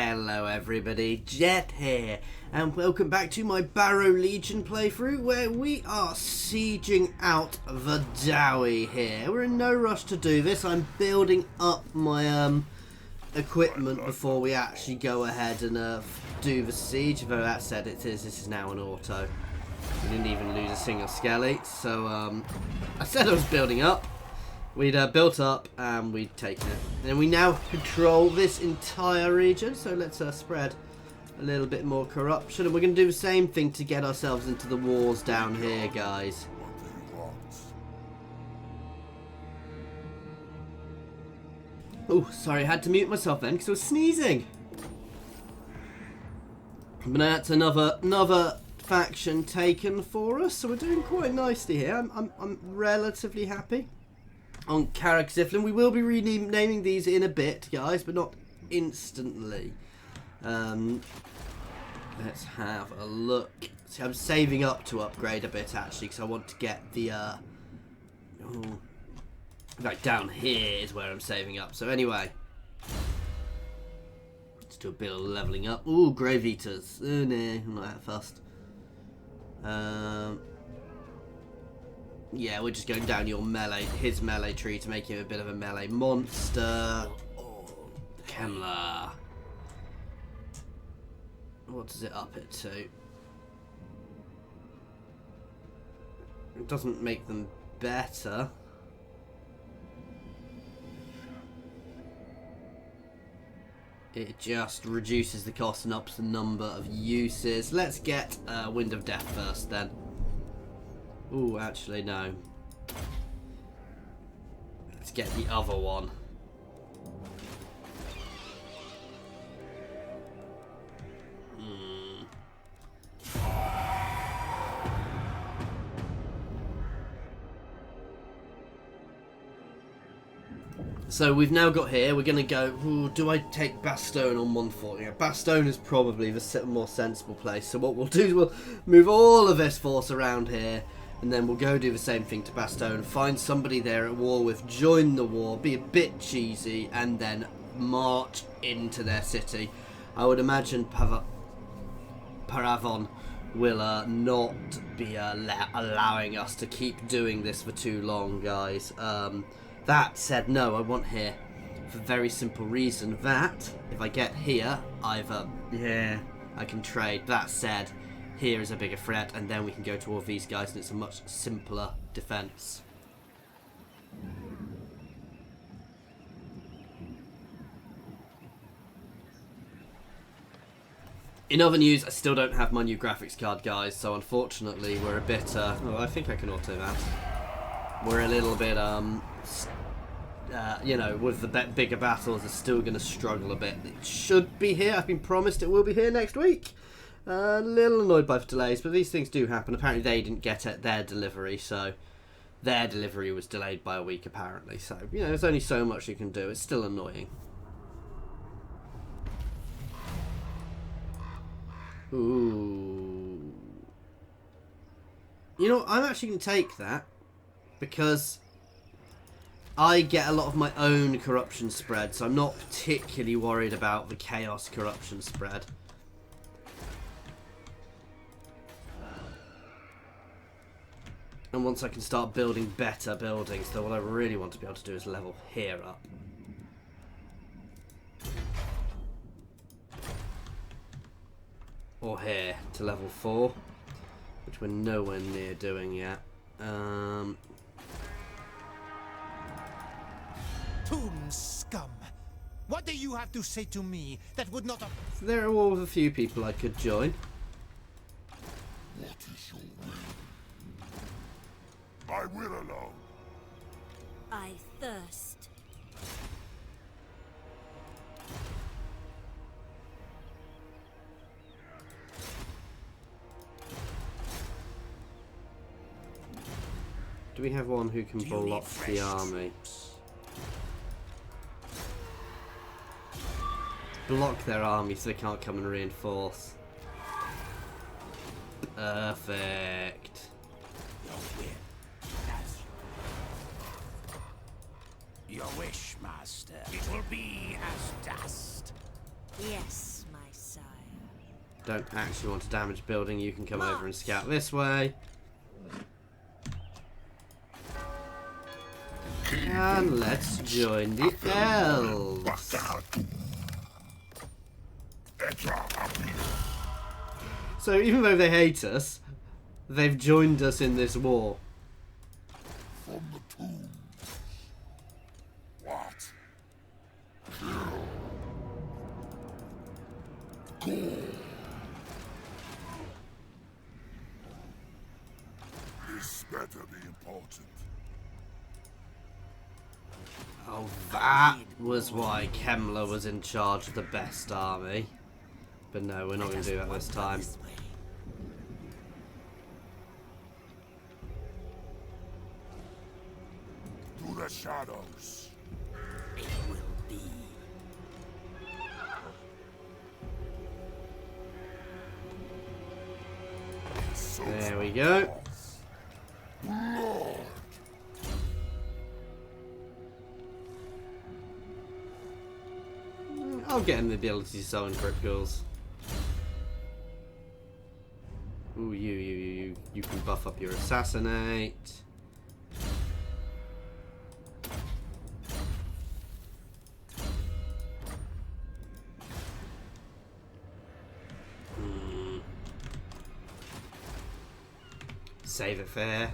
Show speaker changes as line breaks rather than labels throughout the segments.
Hello everybody, Jet here, and welcome back to my Barrow Legion playthrough where we are sieging out the Dowie here. We're in no rush to do this. I'm building up my equipment before we actually go ahead and do the siege. Though that said, this is now an auto. We didn't even lose a single skelly, so I said I was building up. We'd built up and we'd taken it. And we now control this entire region, so let's spread a little bit more corruption. And we're going to do the same thing to get ourselves into the wars down here, guys. Oh, sorry, I had to mute myself then because I was sneezing. But that's another faction taken for us, so we're doing quite nicely here. I'm relatively happy. On Carrick Ziflin, we will be renaming these in a bit, guys, but not instantly. Let's have a look. See, I'm saving up to upgrade a bit actually, because I want to get the like down here is where I'm saving up. So anyway, let's do a bit of leveling up. Ooh, Grave Eaters. Oh no, I'm not that fast. Yeah, we're just going down his melee tree to make him a bit of a melee monster. Kemmler. What does it up it to? It doesn't make them better. It just reduces the cost and ups the number of uses. Let's get Wind of Death first then. Ooh, actually, no. Let's get the other one. So we've now got here, we're going to go, ooh, do I take Bastogne on Montfort? Yeah, Bastogne is probably the more sensible place. So what we'll do is we'll move all of this force around here. And then we'll go do the same thing to Bastogne, find somebody there at war with, join the war, be a bit cheesy, and then march into their city. I would imagine Paravon will not be allowing us to keep doing this for too long, guys. That said, no, I want here for a very simple reason that if I get here, either, yeah, I can trade. That said, here is a bigger threat, and then we can go to all of these guys, and it's a much simpler defense. In other news, I still don't have my new graphics card, guys, so unfortunately we're a bit, oh, I think I can auto that. We're a little bit, you know, with the bigger battles, are still going to struggle a bit. It should be here. I've been promised it will be here next week. A little annoyed by the delays, but these things do happen. Apparently they didn't get their delivery, so their delivery was delayed by a week apparently. So, you know, there's only so much you can do. It's still annoying. Ooh. You know, I'm actually going to take that because I get a lot of my own corruption spread, so I'm not particularly worried about the chaos corruption spread. And once I can start building better buildings, though what I really want to be able to do is level here up. Or here to level 4, which we're nowhere near doing yet.
Tomb scum! What do you have to say to me that would not have...
So there are all a few people I could join.
What is your will? I will alone.
I thirst.
Do we have one who can block the army? Block their army so they can't come and reinforce. Perfect.
Your wish, Master. It will be as dust.
Yes.
don't actually want to damage building. You can come over and scout this way. And let's join the elves. So even though they hate us, they've joined us in this war.
From the tombs. What? Kill. This better be important.
Oh, that was why Kemmler was in charge of the best army. But no, we're not going to do that this time.
To the shadows.
It will be.
There we go.
Lord.
I'll get him the ability to summon criticals. Ooh, you can buff up your assassinate. Save it fair.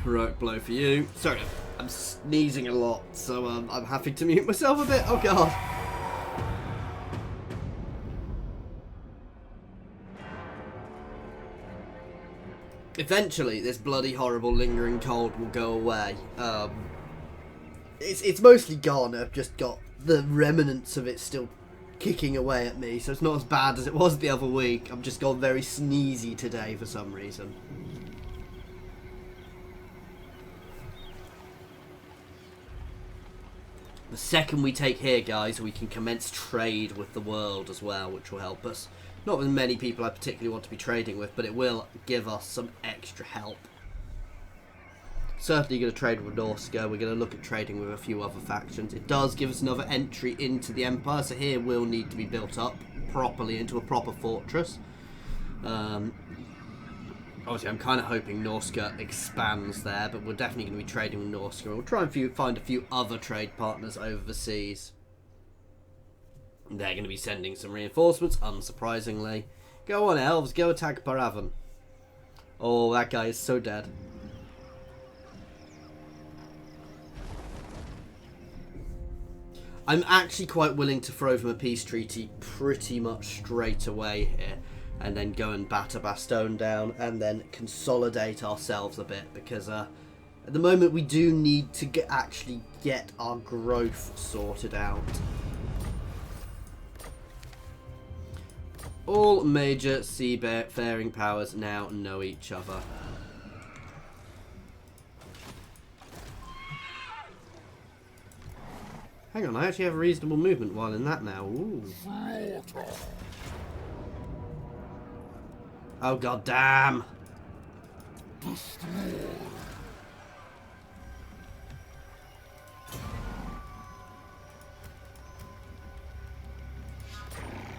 Heroic blow for you. Sorry, I'm sneezing a lot, so I'm having to mute myself a bit. Oh god. Eventually, this bloody horrible lingering cold will go away. It's mostly gone. I've just got the remnants of it still kicking away at me, so it's not as bad as it was the other week. I've just gone very sneezy today for some reason. The second we take here, guys, we can commence trade with the world as well, which will help us. Not with many people I particularly want to be trading with, but it will give us some extra help. Certainly going to trade with Norska. We're going to look at trading with a few other factions. It does give us another entry into the Empire, so here will need to be built up properly into a proper fortress. Obviously, I'm kind of hoping Norska expands there, but we're definitely going to be trading with Norska. We'll try and find a few other trade partners over the seas. They're going to be sending some reinforcements, unsurprisingly. Go on, elves, go attack Paravan. Oh, that guy is so dead. I'm actually quite willing to throw them a peace treaty pretty much straight away here. And then go and batter Bastogne down and then consolidate ourselves a bit. Because at the moment we do need to actually get our growth sorted out. All major seafaring powers now know each other. Hang on, I actually have a reasonable movement while in that now. Ooh. Oh god damn!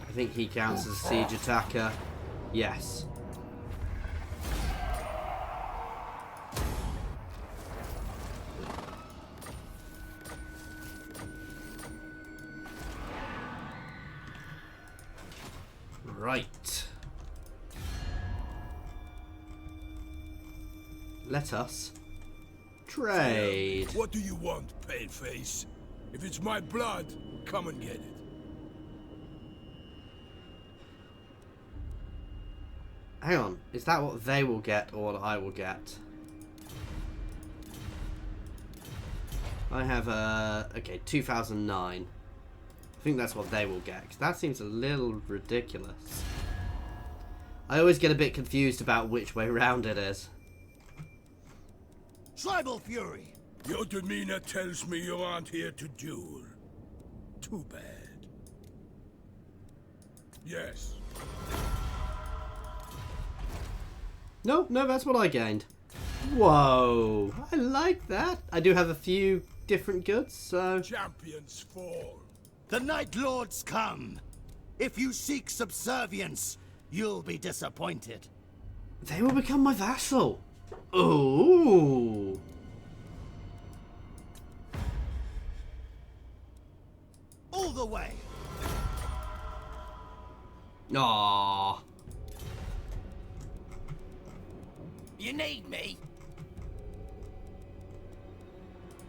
I think he counts as a siege attacker. Yes. Right. Let us trade.
What do you want, paleface? If it's my blood, come and get it.
Hang on, is that what they will get or what I will get? I have okay, 2009. I think that's what they will get, because that seems a little ridiculous. I always get a bit confused about which way round it is.
Tribal fury!
Your demeanor tells me you aren't here to duel. Too bad. Yes.
No, that's what I gained. Whoa, I like that. I do have a few different goods, so...
Champions fall.
The Night Lords come. If you seek subservience, you'll be disappointed.
They will become my vassal. Ooh.
All the way.
Aww.
You need me?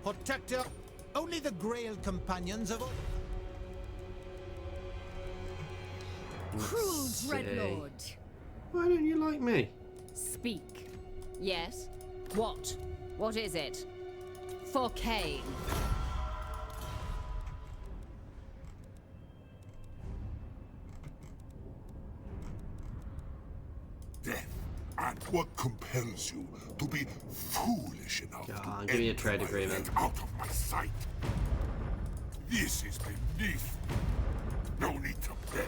Protector, only the Grail companions of...
Cruel
see.
Dreadlord.
Why don't you like me?
Speak. Yes? What? What is it? For Cain.
Death. And what compels you to be foolish enough
Go
to
on, give me a
enter
trade
my
agreement.
land out of my sight? This is beneath me. No need to beg.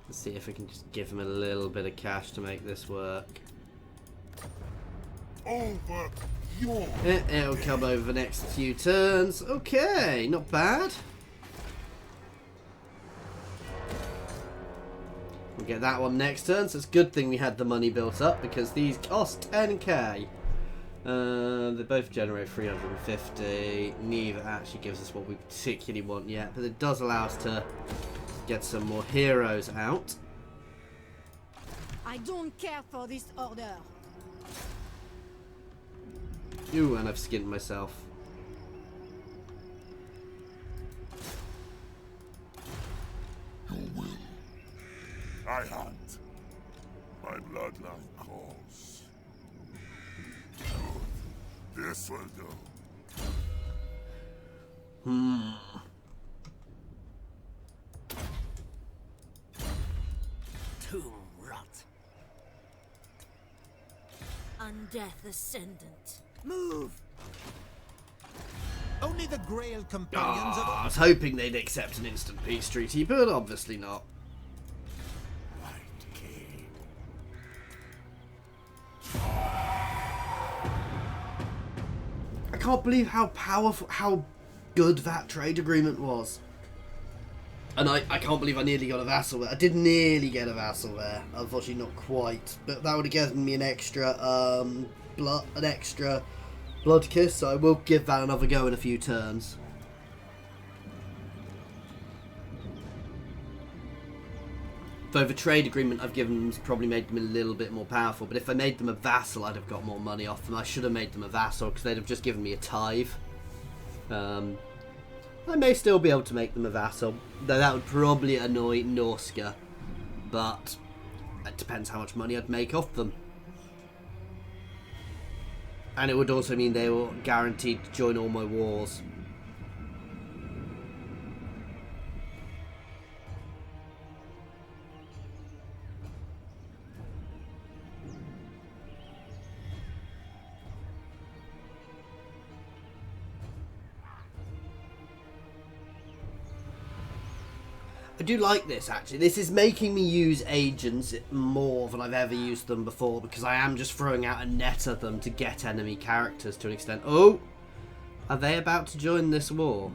Let's see if we can just give him a little bit of cash to make this work.
Over your
It'll come over the next few turns. Okay, not bad. We'll get that one next turn, so it's a good thing we had the money built up because these cost 10k. They both generate 350. Neither actually gives us what we particularly want yet, but it does allow us to get some more heroes out.
I don't care for this order.
Ooh, and I've skinned myself.
Your will. I hunt. My bloodline calls. Good. This will do.
Tomb rot.
Undeath Ascendant.
Move.
Only the Grail companions of...
I was hoping they'd accept an instant peace treaty, but obviously not.
Right, kid.
I can't believe how powerful, how good that trade agreement was. And I can't believe I nearly got a vassal there. I did nearly get a vassal there. Unfortunately, not quite. But that would have given me an extra blood kiss. So I will give that another go in a few turns. Though the trade agreement I've given them's probably made them a little bit more powerful. But if I made them a vassal, I'd have got more money off them. I should have made them a vassal because they'd have just given me a tithe. I may still be able to make them a vassal, though that would probably annoy Norska, but it depends how much money I'd make off them. And it would also mean they were guaranteed to join all my wars. I do like this, actually. This is making me use agents more than I've ever used them before, because I am just throwing out a net of them to get enemy characters to an extent. Oh! Are they about to join this war?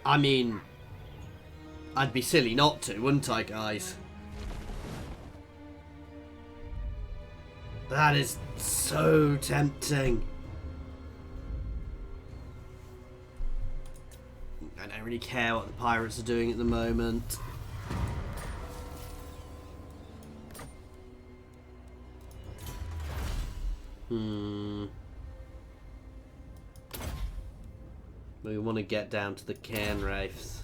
I mean, I'd be silly not to, wouldn't I, guys? That is so tempting. I don't really care what the pirates are doing at the moment. We want to get down to the cairn wraiths.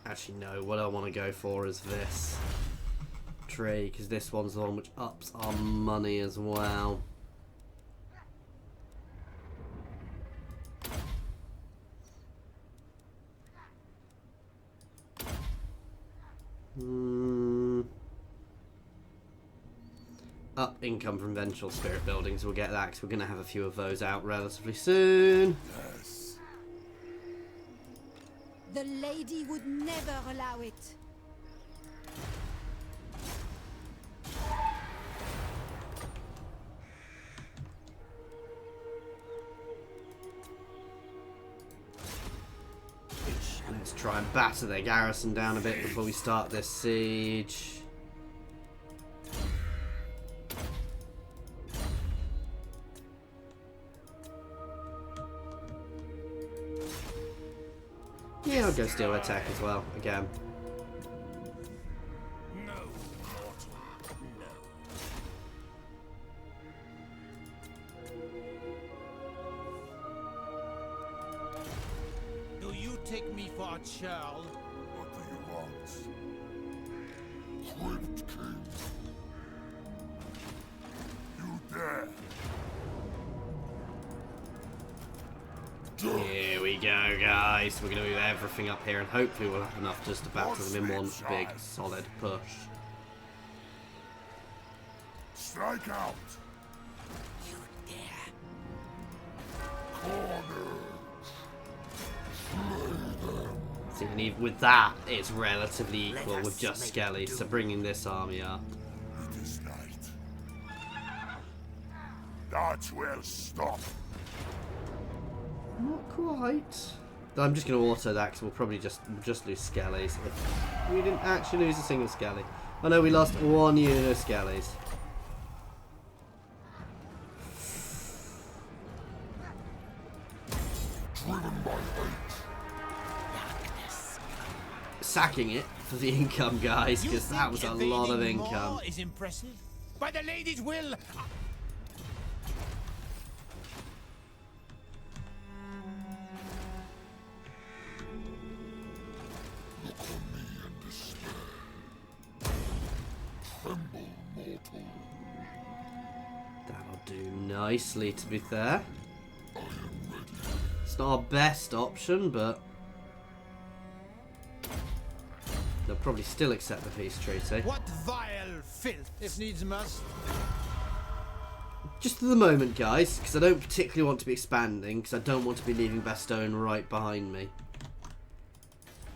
Actually, no. What I want to go for is this tree, because this one's the one which ups our money as well. Up income from vengeful spirit buildings. We'll get that because we're going to have a few of those out relatively soon.
Yes.
The lady would never allow it.
Let's try and batter their garrison down a bit before we start this siege. Yeah, I'll go steel attack as well, again.
No, mortal. No.
Do you take me for a churl?
What do you want? Crypt King. You dare?
Here we go, guys. We're going to move everything up here, and hopefully we'll have enough just to batter them in one big, solid push.
Strike out.
You dare?
Corner.
See, and even with that, it's relatively equal with just Skellies, so bringing this army up.
It is night. That will stop.
Not quite. I'm just going to auto that because we'll probably just lose Skellies. If we didn't actually lose a single Skelly. Oh no, we lost one unit of Skellies.
Driven by hate.
Sacking it for the income, guys, because that was a lot of income.
More is impressive. By the lady's will.
Look on me and despair. Tremble, mortal.
That'll do nicely, to be fair.
I am ready.
It's not our best option, but they'll probably still accept the peace treaty.
What vile filth, if needs must.
Just for the moment, guys, because I don't particularly want to be expanding, because I don't want to be leaving Bastogne right behind me.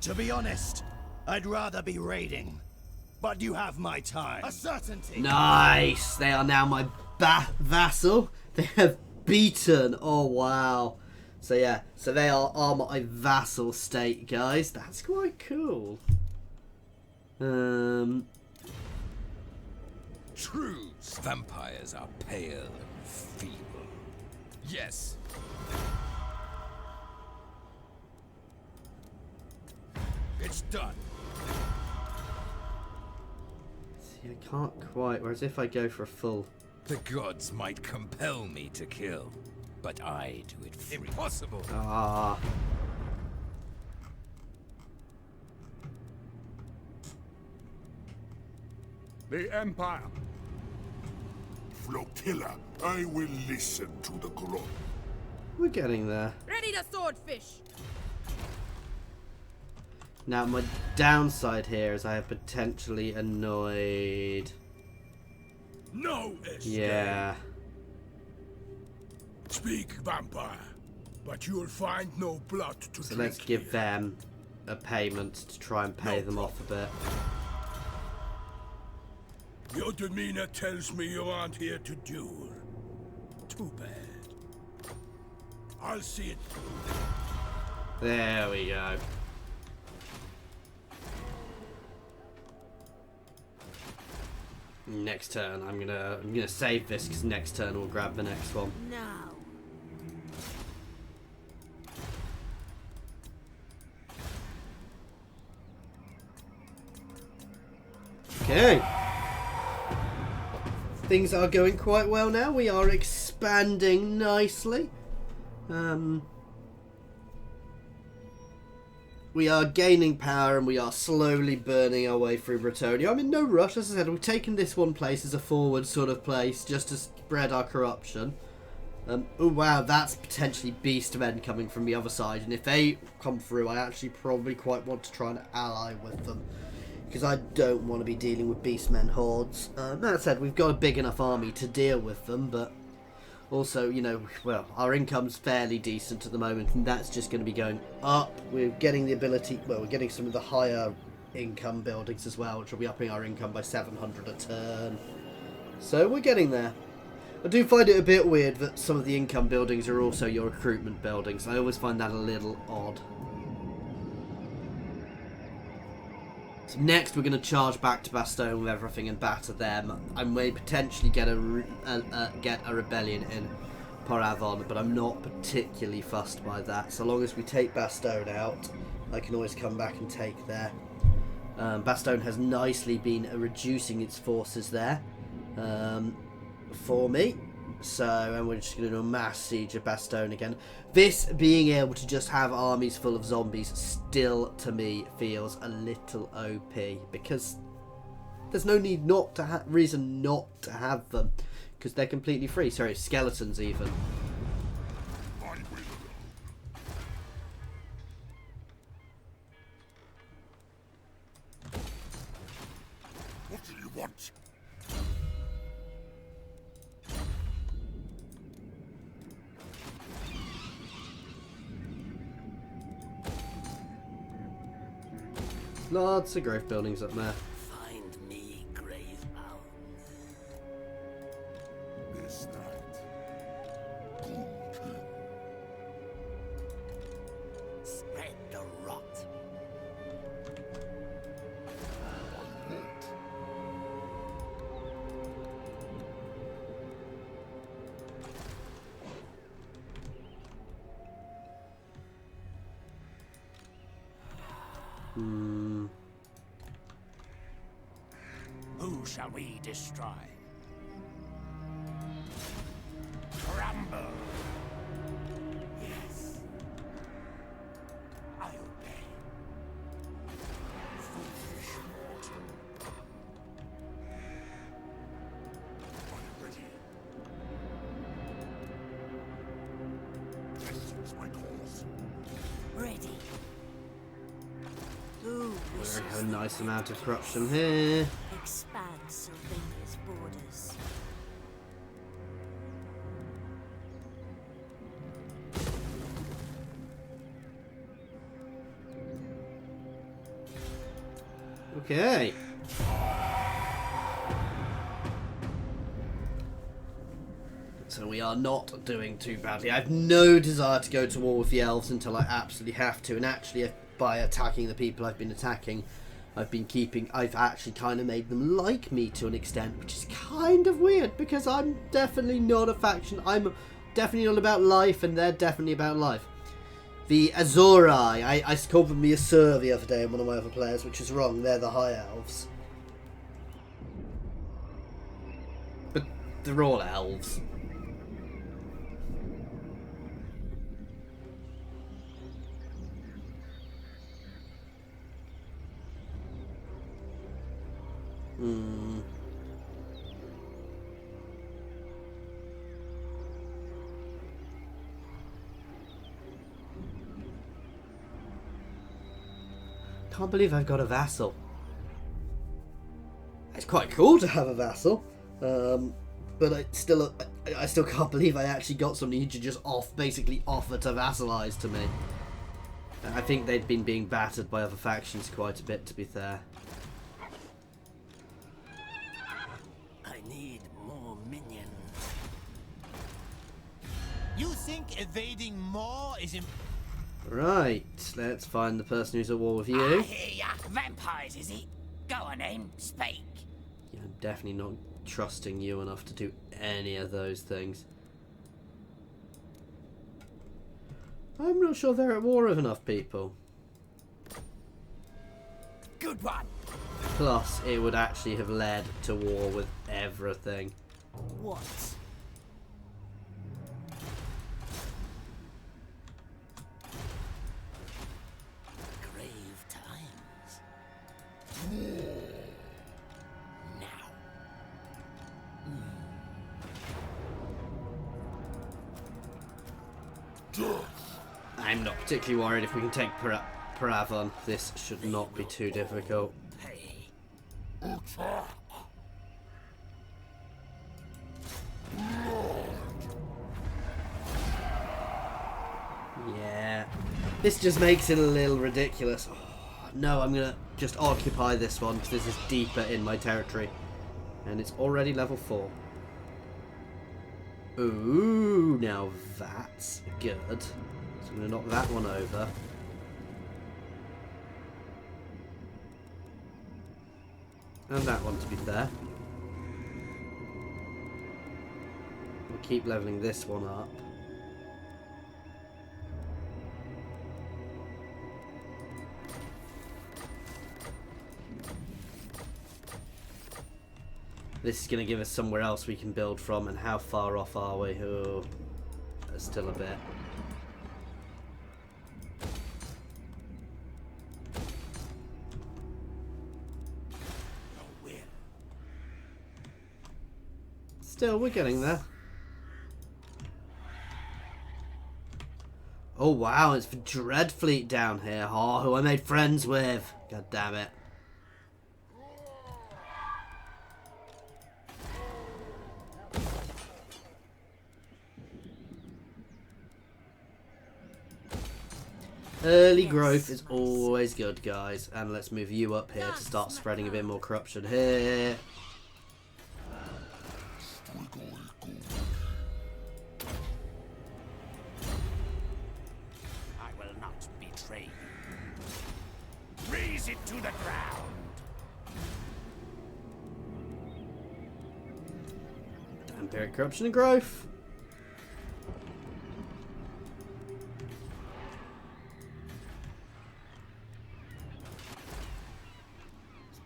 To be honest, I'd rather be raiding. But you have my time. A certainty.
Nice! They are now my vassal. They have beaten. Oh, wow. So, yeah. So, they are my vassal state, guys. That's quite cool.
True vampires are pale and feeble. Yes. It's done.
See, I can't quite. Whereas if I go for a full...
The gods might compel me to kill, but I do it free. Impossible.
Ah.
The Empire. Flotilla, I will listen to the groan.
We're getting there.
Ready to swordfish!
Now, my downside here is I have potentially annoyed...
No escape.
Yeah.
Speak, vampire, but you'll find no blood to
So
drink.
let's give them a payment to try and pay them off a bit.
Your demeanor tells me you aren't here to duel. Too bad. I'll see it through.
There we go. Next turn, I'm gonna save this because next turn we'll grab the next one.
Now.
Okay. Things are going quite well now. We are expanding nicely. We are gaining power and we are slowly burning our way through Bretonnia. I'm in no rush, as I said. We've taken this one place as a forward sort of place just to spread our corruption. Oh wow, that's potentially beast men coming from the other side. And if they come through, I actually probably quite want to try and ally with them. because I don't want to be dealing with beastmen hordes. That said, we've got a big enough army to deal with them, but also, you know, well, our income's fairly decent at the moment, and that's just going to be going up. We're getting the ability, well, we're getting some of the higher income buildings as well, which will be upping our income by 700 a turn. So we're getting there. I do find it a bit weird that some of the income buildings are also your recruitment buildings. I always find that a little odd. So next we're going to charge back to Bastogne with everything and batter them. I may potentially get a rebellion in Paravon, but I'm not particularly fussed by that. So long as we take Bastogne out, I can always come back and take there. Bastogne has nicely been reducing its forces there for me. So, and we're just going to do a mass siege of Bastogne again. This being able to just have armies full of zombies still, to me, feels a little OP. Because there's no need not to reason not to have them. Because they're completely free. Sorry, skeletons even.
What do you want?
Lots of grave buildings up there.
Find me grave bound.
This night. Good.
Spread the rot. Who shall we destroy? Crumble! Yes. I obey.
Foolish mortal. Are you ready? This is my cause.
Ready.
We have a nice amount of corruption here.
Expand Sylvania's borders.
Okay. So we are not doing too badly. I have no desire to go to war with the elves until I absolutely have to. And actually, by attacking the people I've been attacking, I've actually kind of made them like me to an extent, which is kind of weird because I'm definitely not a faction. I'm definitely not about life, and they're definitely about life. The Azorai, I called them the Asur the other day in one of my other players, which is wrong. They're the High Elves. But they're all elves. Can't believe I've got a vassal. It's quite cool to have a vassal, but I still can't believe I actually got somebody who just basically offer to vassalize to me. I think they'd been being battered by other factions quite a bit, to be fair.
I need more minions.
You think evading more is
Right, let's find the person who's at war with
I
you.
hear ya. Vampires, is it? Go on then, speak.
Yeah, I'm definitely not trusting you enough to do any of those things. I'm not sure they're at war with enough people.
Good one.
Plus, it would actually have led to war with everything.
What? Grave times. Now.
I'm not particularly worried if we can take Paravon. This should not be too difficult.
Hey.
Yeah. This just makes it a little ridiculous. Oh, no, I'm going to just occupy this one because this is deeper in my territory. And it's already level 4. Ooh, now that's good. So I'm going to knock that one over. And that one, to be fair. We'll keep leveling this one up. This is going to give us somewhere else we can build from, and how far off are we? Oh, there's still a bit. Still, we're getting there. Oh wow, it's the Dreadfleet down here. Oh, who I made friends with. God damn it. Early growth is always good, guys. And let's move you up here to start spreading a bit more corruption here.
I will not betray you. Raise it to the ground.
Vampiric corruption and growth.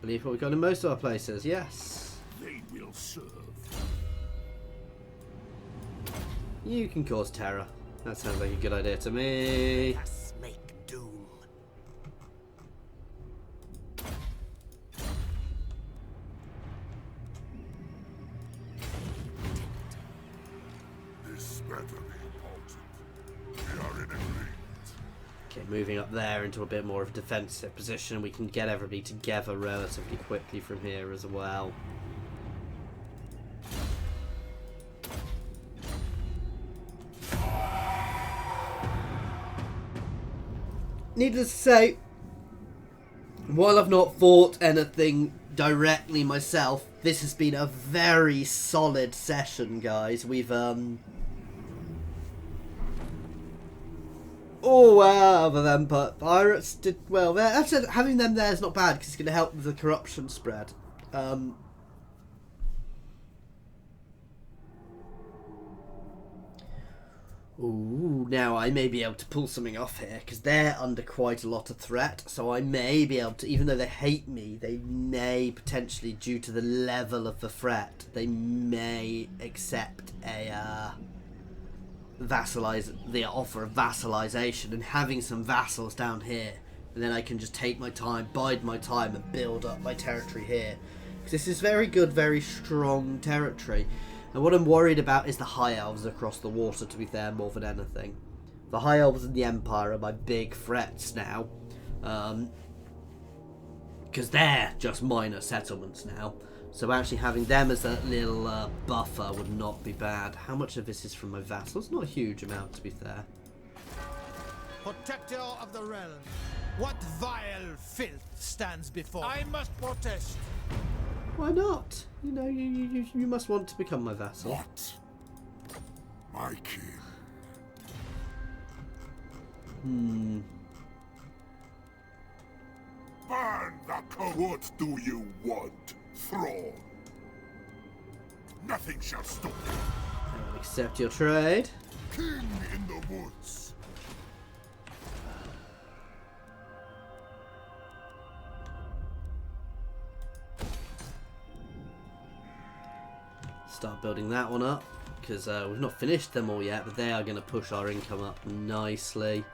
Believe what we've got in most of our places, yes.
They will serve.
You can cause terror. That sounds like a good idea to me.
Us make doom.
This better be halted. We are in agreement.
Okay, moving up there into a bit more of a defensive position. We can get everybody together relatively quickly from here as well. Needless to say, while I've not fought anything directly myself, this has been a very solid session, guys. We've oh wow, the vampire pirates did well there. Actually, having them there is not bad because it's going to help with the corruption spread. Ooh, now I may be able to pull something off here because they're under quite a lot of threat. So I may be able to, even though they hate me, they may potentially, due to the level of the threat, they may accept a the offer of vassalization, and having some vassals down here, and then I can just take my time, bide my time, and build up my territory here. Because this is very good, very strong territory. And what I'm worried about is the High Elves across the water, to be fair, more than anything. The High Elves and the Empire are my big threats now. Because they're just minor settlements now. So actually having them as a little buffer would not be bad. How much of this is from my vassals? Not a huge amount, to be fair.
Protector of the realm, what vile filth stands before? I must protest.
Why not? You know, you must want to become my vassal.
What? My king. Burn the what do you want, thrall? Nothing shall stop you.
I will accept your trade.
King in the woods.
Start building that one up, because we've not finished them all yet, but they are going to push our income up nicely.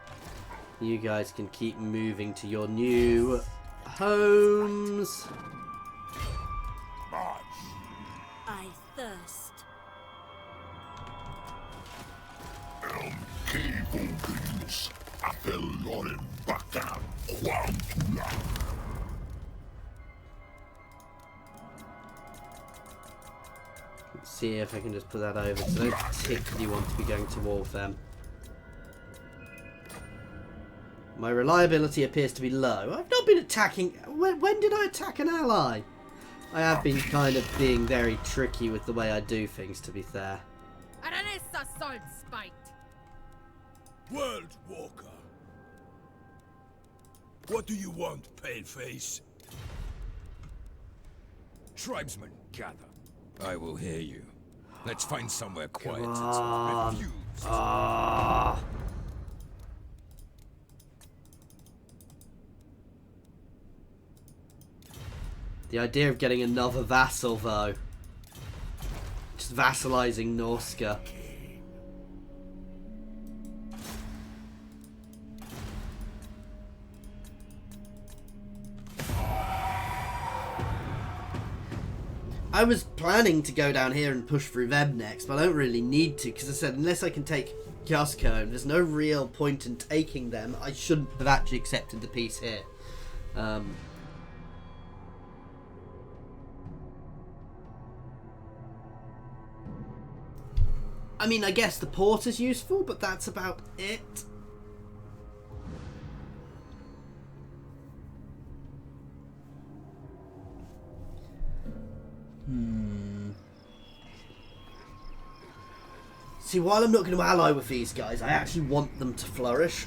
You guys can keep moving to your new homes.
March.
I thirst.
Cavogins, Athelorin Bakan, Quantula.
see if I can just put that over, because I don't particularly want to be going to war with them. My reliability appears to be low. I've not been attacking... When did I attack an ally? I have been kind of being very tricky with the way I do things, to be fair.
World Walker. What do you want, Paleface?
Tribesmen, gather. I will hear you. Let's find somewhere quiet
Come
to
on.
refuse.
Ah. The idea of getting another vassal, though. Just vassalizing Norska. I was planning to go down here and push through them next, but I don't really need to, because I said unless I can take Cusco, there's no real point in taking them. I shouldn't have actually accepted the peace here. I mean, I guess the port is useful, but that's about it. See, while I'm not going to ally with these guys, I actually want them to flourish.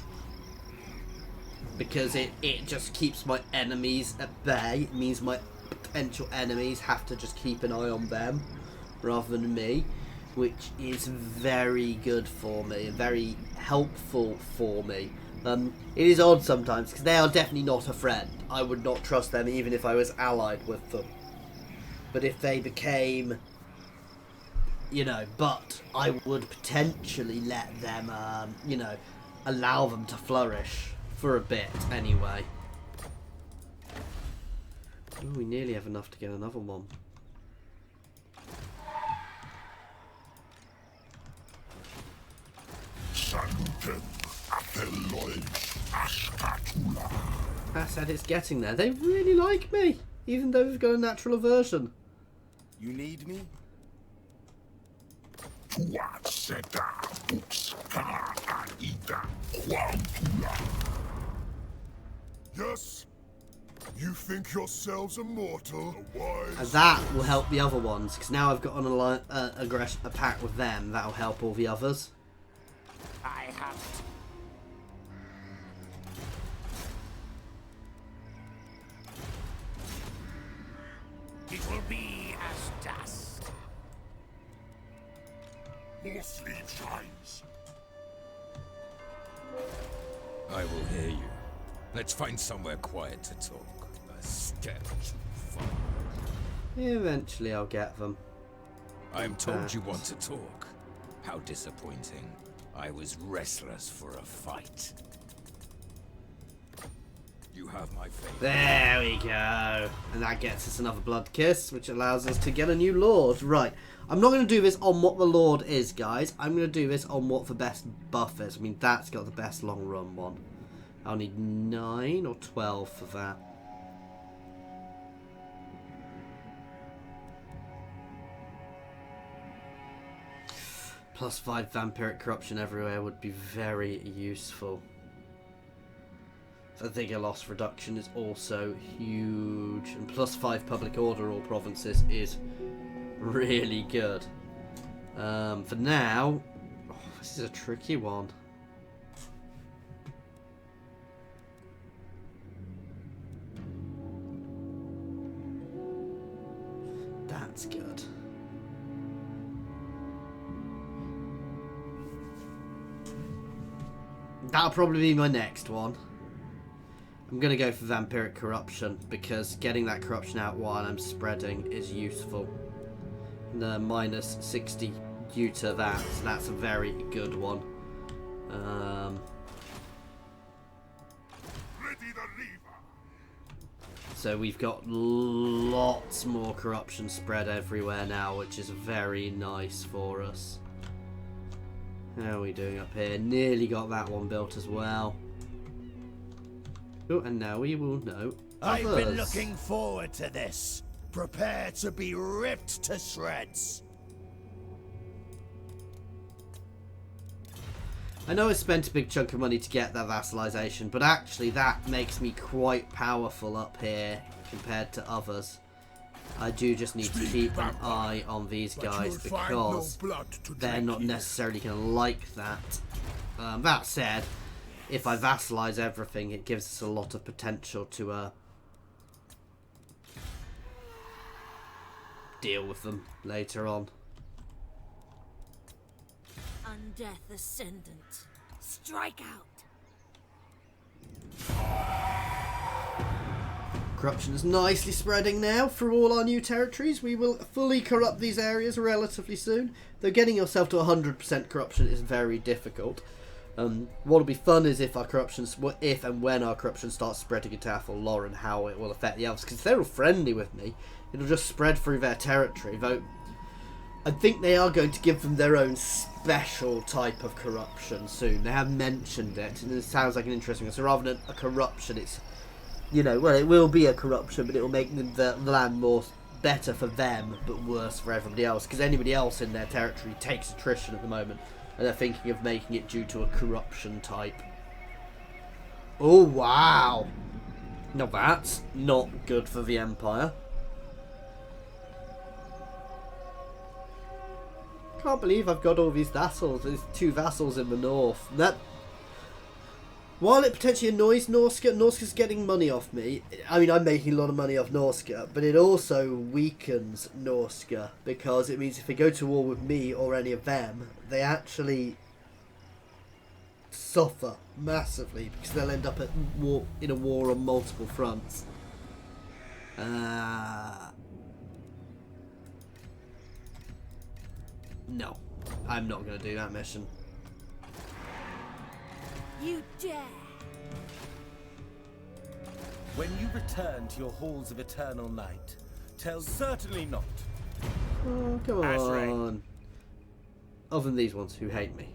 Because it just keeps my enemies at bay. It means my potential enemies have to just keep an eye on them rather than me. Which is very good for me and very helpful for me. It is odd sometimes because they are definitely not a friend. I would not trust them even if I was allied with them. But if they became, you know, but I would potentially let them, you know, allow them to flourish for a bit anyway. Ooh, we nearly have enough to get another one. I said it's getting there. They really like me, even though we've got a natural aversion.
You need me? Yes. You think yourselves immortal?
And that will help the other ones, because now I've got an a pact with them. That'll help all the others.
I have. It will be as dust.
More sleep shines. I will hear you. Let's find somewhere quiet to talk. A step too far.
Eventually I'll get them.
I am told you want to talk. How disappointing. I was restless for a fight. You have my faith.
There we go. And that gets us another blood kiss, which allows us to get a new lord. Right. I'm not going to do this on what the lord is, guys. I'm going to do this on what the best buff is. I mean, that's got the best long run one. I'll need 9 or 12 for that. +5 vampiric corruption everywhere would be very useful. The Vigor loss reduction is also huge. And +5 public order all provinces is really good. For now, this is a tricky one. That's good. That'll probably be my next one. I'm going to go for vampiric corruption because getting that corruption out while I'm spreading is useful. The -60 due to that, so that's a very good one. So we've got lots more corruption spread everywhere now, which is very nice for us. How are we doing up here? Nearly got that one built as well. Oh, and now we will know others.
I've been looking forward to this. Prepare to be ripped to shreds.
I know I spent a big chunk of money to get that vassalization, but actually that makes me quite powerful up here compared to others. I do just need to keep an eye on these guys because they're not necessarily going to like that. That said, if I vassalize everything, it gives us a lot of potential to deal with them later on.
Undeath Ascendant. Strike out.
Corruption is nicely spreading now through all our new territories. We will fully corrupt these areas relatively soon. Though getting yourself to 100% corruption is very difficult. What'll be fun is if and when our corruption starts spreading into Athel Lore and how it will affect the elves. Because they're all friendly with me, it'll just spread through their territory. Though I think they are going to give them their own special type of corruption soon. They have mentioned it, and it sounds like an interesting one. So rather than a corruption, it's, you know, well, it will be a corruption, but it will make the land more better for them, but worse for everybody else. Because anybody else in their territory takes attrition at the moment, and they're thinking of making it due to a corruption type. Oh, wow. Now that's not good for the Empire. Can't believe I've got all these vassals. There's 2 vassals in the north. That, while it potentially annoys Norska, Norska's getting money off me. I mean, I'm making a lot of money off Norska, but it also weakens Norska because it means if they go to war with me or any of them, they actually suffer massively because they'll end up in a war on multiple fronts. No, I'm not going to do that mission.
You dare!
When you return to your halls of eternal night, tell certainly not.
Oh, come on. Other than these ones who hate me.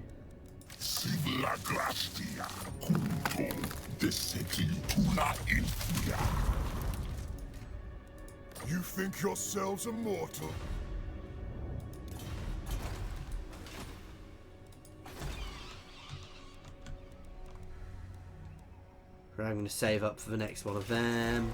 You think yourselves immortal?
I'm going to save up for the next one of them.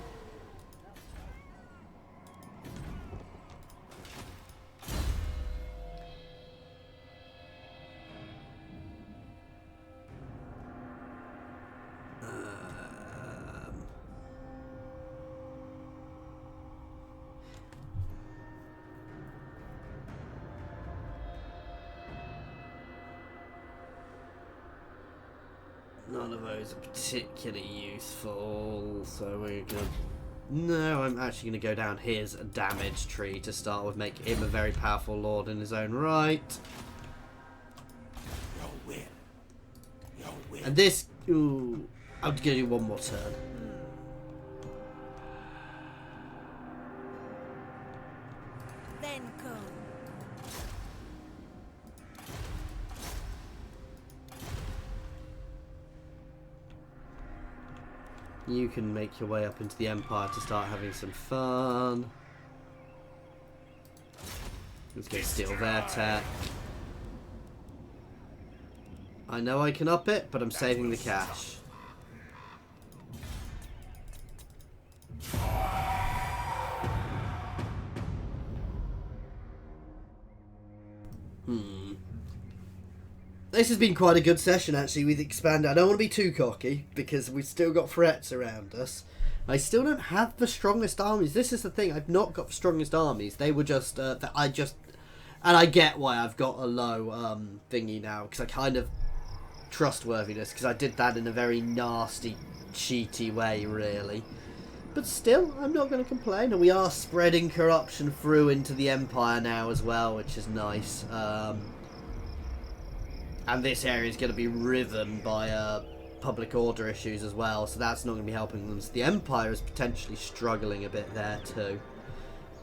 None of those are particularly useful, so we're gonna... No, I'm actually going to go down here's a damage tree to start with, make him a very powerful lord in his own right. And this... Ooh, I'm going to do one more turn.
Then go.
You can make your way up into the Empire to start having some fun. Let's go steal their tech. I know I can up it, but I'm saving the cash. This has been quite a good session, actually. We've expanded. I don't want to be too cocky, because we've still got threats around us. I still don't have the strongest armies. This is the thing. I've not got the strongest armies. They were just... And I get why I've got a low thingy now, because I kind of... Trustworthiness, because I did that in a very nasty, cheaty way, really. But still, I'm not going to complain. And we are spreading corruption through into the Empire now as well, which is nice. And this area is going to be riven by public order issues as well, so that's not going to be helping them. So the Empire is potentially struggling a bit there too.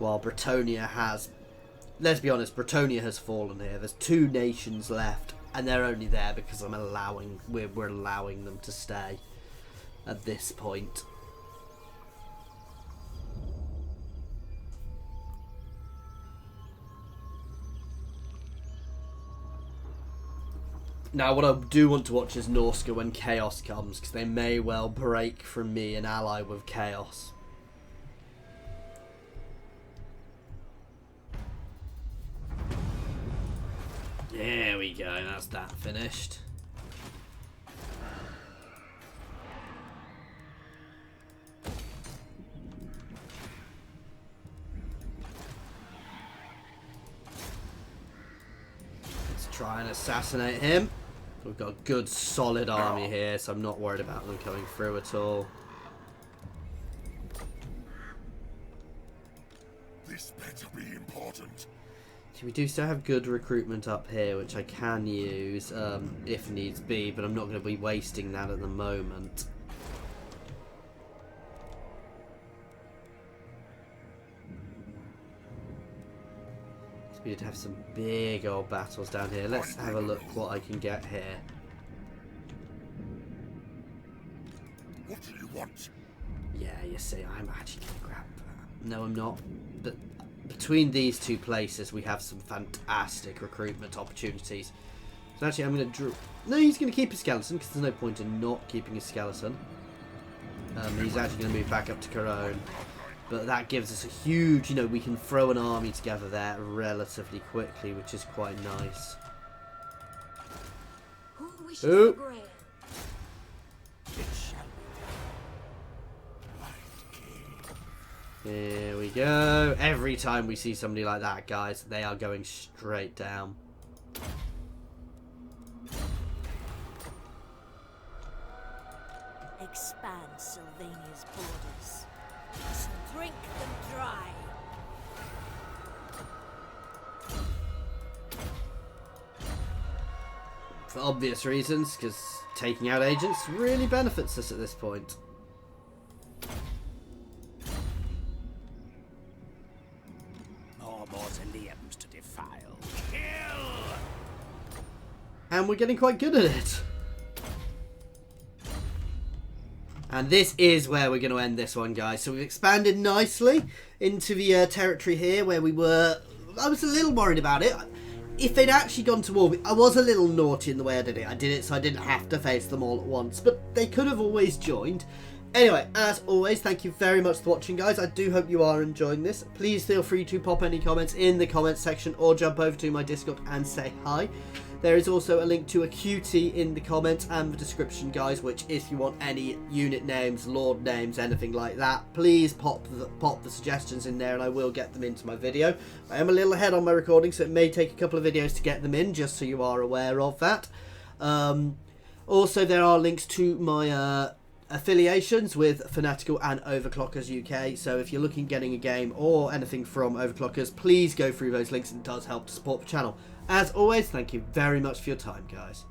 While Bretonnia has... Let's be honest, Bretonnia has fallen here. There's 2 nations left, and they're only there because we're allowing them to stay at this point. Now, what I do want to watch is Norska when Chaos comes, because they may well break from me and ally with Chaos. There we go, that's that finished. Let's try and assassinate him. We've got a good solid army here, so I'm not worried about them coming through at all.
This better be important.
So we do still have good recruitment up here, which I can use if needs be, but I'm not going to be wasting that at the moment. We did have some big old battles down here. Let's have a look what I can get here.
What do you want?
Yeah, you see, I'm actually going to grab... No, I'm not. But between these two places, we have some fantastic recruitment opportunities. So actually, I'm going to draw... No, he's going to keep his skeleton, because there's no point in not keeping his skeleton. He's actually going to move back up to Cologne. But that gives us a huge, you know, we can throw an army together there relatively quickly, which is quite nice.
Who wishes for grail?
Here we go. Every time we see somebody like that, guys, they are going straight down.
Expand Sylvania's borders. Drink them dry.
For obvious reasons, because taking out agents really benefits us at this point.
More mausoleums to defile.
And we're getting quite good at it. And this is where we're going to end this one, guys. So we've expanded nicely into the territory here where we were... I was a little worried about it. If they'd actually gone to war, I was a little naughty in the way I did it. I did it so I didn't have to face them all at once. But they could have always joined. Anyway, as always, thank you very much for watching, guys. I do hope you are enjoying this. Please feel free to pop any comments in the comments section or jump over to my Discord and say hi. There is also a link to a QT in the comments and the description, guys, which if you want any unit names, lord names, anything like that, please pop the suggestions in there and I will get them into my video. I am a little ahead on my recording, so it may take a couple of videos to get them in, just so you are aware of that. Also, there are links to my affiliations with Fanatical and Overclockers UK, so if you're looking at getting a game or anything from Overclockers, please go through those links, and it does help to support the channel. As always, thank you very much for your time, guys.